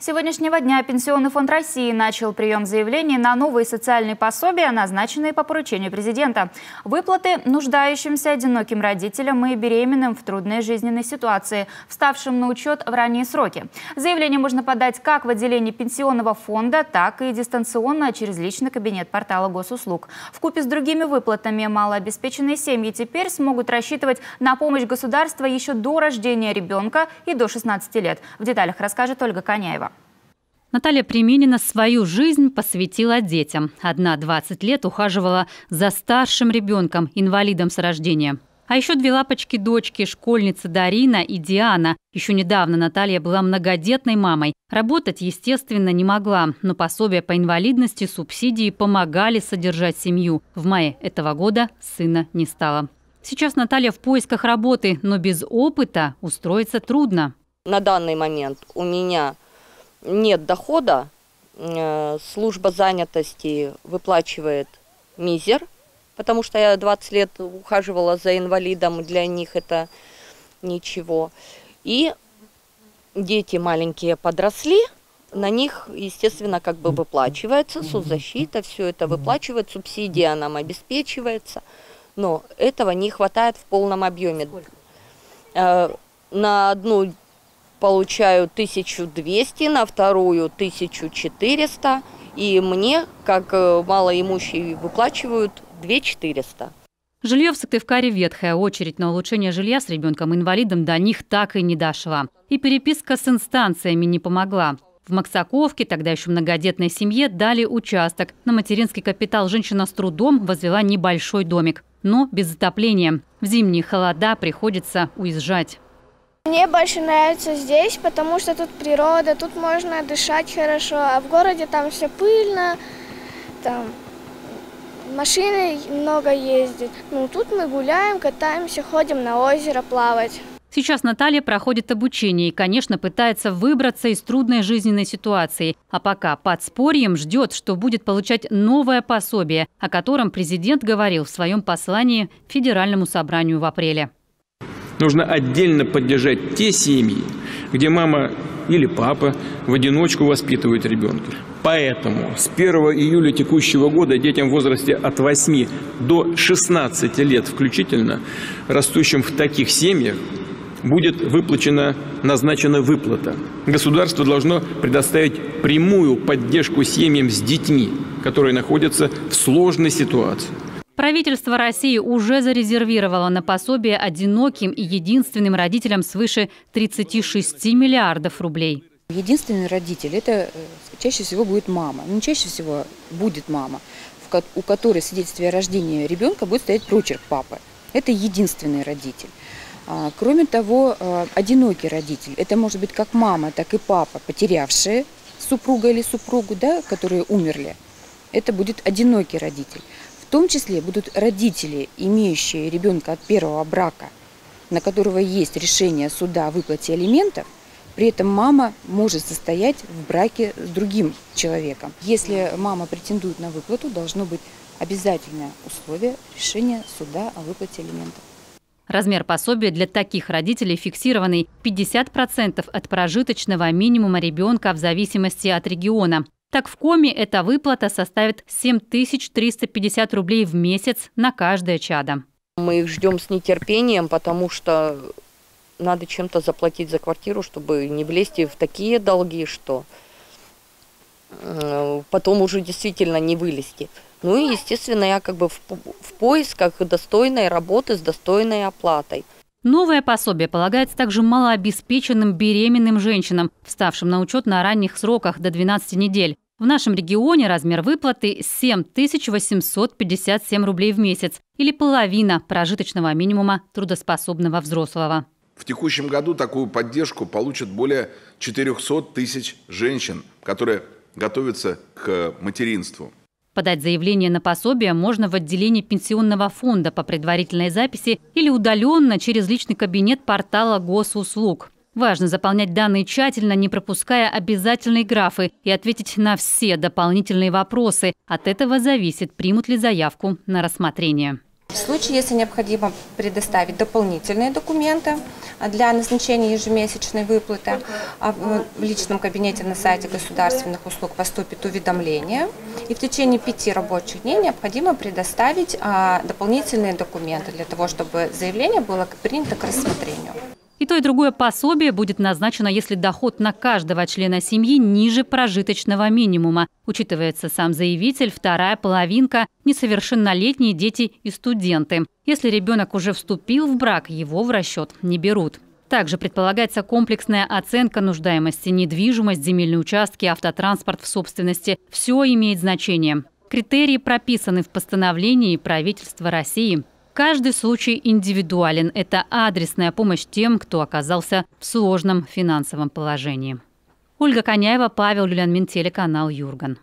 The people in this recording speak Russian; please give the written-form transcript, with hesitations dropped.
С сегодняшнего дня Пенсионный фонд России начал прием заявлений на новые социальные пособия, назначенные по поручению президента. Выплаты нуждающимся одиноким родителям и беременным в трудной жизненной ситуации, вставшим на учет в ранние сроки. Заявление можно подать как в отделении Пенсионного фонда, так и дистанционно через личный кабинет портала госуслуг. Вкупе с другими выплатами малообеспеченные семьи теперь смогут рассчитывать на помощь государства еще до рождения ребенка и до 16 лет. В деталях расскажет Ольга Коняева. Наталья Применина свою жизнь посвятила детям. Одна 20 лет ухаживала за старшим ребенком, инвалидом с рождения. А еще две лапочки-дочки, школьницы Дарина и Диана. Еще недавно Наталья была многодетной мамой. Работать, естественно, не могла, но пособия по инвалидности, субсидии помогали содержать семью. В мае этого года сына не стало. Сейчас Наталья в поисках работы, но без опыта устроиться трудно. На данный момент у меня нет дохода, служба занятости выплачивает мизер, потому что я 20 лет ухаживала за инвалидом, для них это ничего. И дети маленькие подросли, на них, естественно, как бы выплачивается соцзащита, все это выплачивает, субсидия нам обеспечивается, но этого не хватает в полном объеме. На одну получаю 1200, на вторую 1400, и мне, как малоимущий, выплачивают 2400. Жилье в Сыктывкаре ветхое. Очередь на улучшение жилья с ребенком-инвалидом до них так и не дошла. И переписка с инстанциями не помогла. В Максаковке, тогда еще многодетной семье, дали участок. На материнский капитал женщина с трудом возвела небольшой домик, но без отопления. В зимние холода приходится уезжать. Мне больше нравится здесь, потому что тут природа, тут можно дышать хорошо, а в городе там все пыльно, там машины много ездят. Ну, тут мы гуляем, катаемся, ходим на озеро плавать. Сейчас Наталья проходит обучение и, конечно, пытается выбраться из трудной жизненной ситуации. А пока подспорьем ждет, что будет получать новое пособие, о котором президент говорил в своем послании Федеральному собранию в апреле. Нужно отдельно поддержать те семьи, где мама или папа в одиночку воспитывают ребенка. Поэтому с 1 июля текущего года детям в возрасте от 8 до 16 лет включительно, растущим в таких семьях, будет назначена выплата. Государство должно предоставить прямую поддержку семьям с детьми, которые находятся в сложной ситуации. Правительство России уже зарезервировало на пособие одиноким и единственным родителям свыше 36 миллиардов рублей. Единственный родитель – это чаще всего будет мама. Ну, чаще всего будет мама, у которой в свидетельстве о рождении ребенка будет стоять прочерк папы. Это единственный родитель. Кроме того, одинокий родитель – это может быть как мама, так и папа, потерявшие супруга или супругу, да, которые умерли. Это будет одинокий родитель. В том числе будут родители, имеющие ребенка от первого брака, на которого есть решение суда о выплате алиментов. При этом мама может состоять в браке с другим человеком. Если мама претендует на выплату, должно быть обязательное условие решения суда о выплате алиментов. Размер пособия для таких родителей фиксированный – 50% от прожиточного минимума ребенка в зависимости от региона. Так в Коми эта выплата составит 7350 рублей в месяц на каждое чадо. Мы их ждем с нетерпением, потому что надо чем-то заплатить за квартиру, чтобы не влезть в такие долги, что потом уже действительно не вылезти. Ну и, естественно, я как бы в поисках достойной работы с достойной оплатой. Новое пособие полагается также малообеспеченным беременным женщинам, вставшим на учет на ранних сроках до 12 недель. В нашем регионе размер выплаты – 7857 рублей в месяц или половина прожиточного минимума трудоспособного взрослого. В текущем году такую поддержку получат более 400 тысяч женщин, которые готовятся к материнству. Подать заявление на пособие можно в отделении Пенсионного фонда по предварительной записи или удаленно через личный кабинет портала госуслуг. Важно заполнять данные тщательно, не пропуская обязательные графы, и ответить на все дополнительные вопросы. От этого зависит, примут ли заявку на рассмотрение. В случае, если необходимо предоставить дополнительные документы для назначения ежемесячной выплаты, в личном кабинете на сайте государственных услуг поступит уведомление, и в течение 5 рабочих дней необходимо предоставить дополнительные документы для того, чтобы заявление было принято к рассмотрению. И то, и другое пособие будет назначено, если доход на каждого члена семьи ниже прожиточного минимума. Учитывается сам заявитель, вторая половинка, несовершеннолетние дети и студенты. Если ребенок уже вступил в брак, его в расчет не берут. Также предполагается комплексная оценка нуждаемости, недвижимость, земельные участки, автотранспорт в собственности. Все имеет значение. Критерии прописаны в постановлении правительства России. Каждый случай индивидуален. Это адресная помощь тем, кто оказался в сложном финансовом положении. Ольга Коняева, Павел Люлянмин, телеканал Юрган.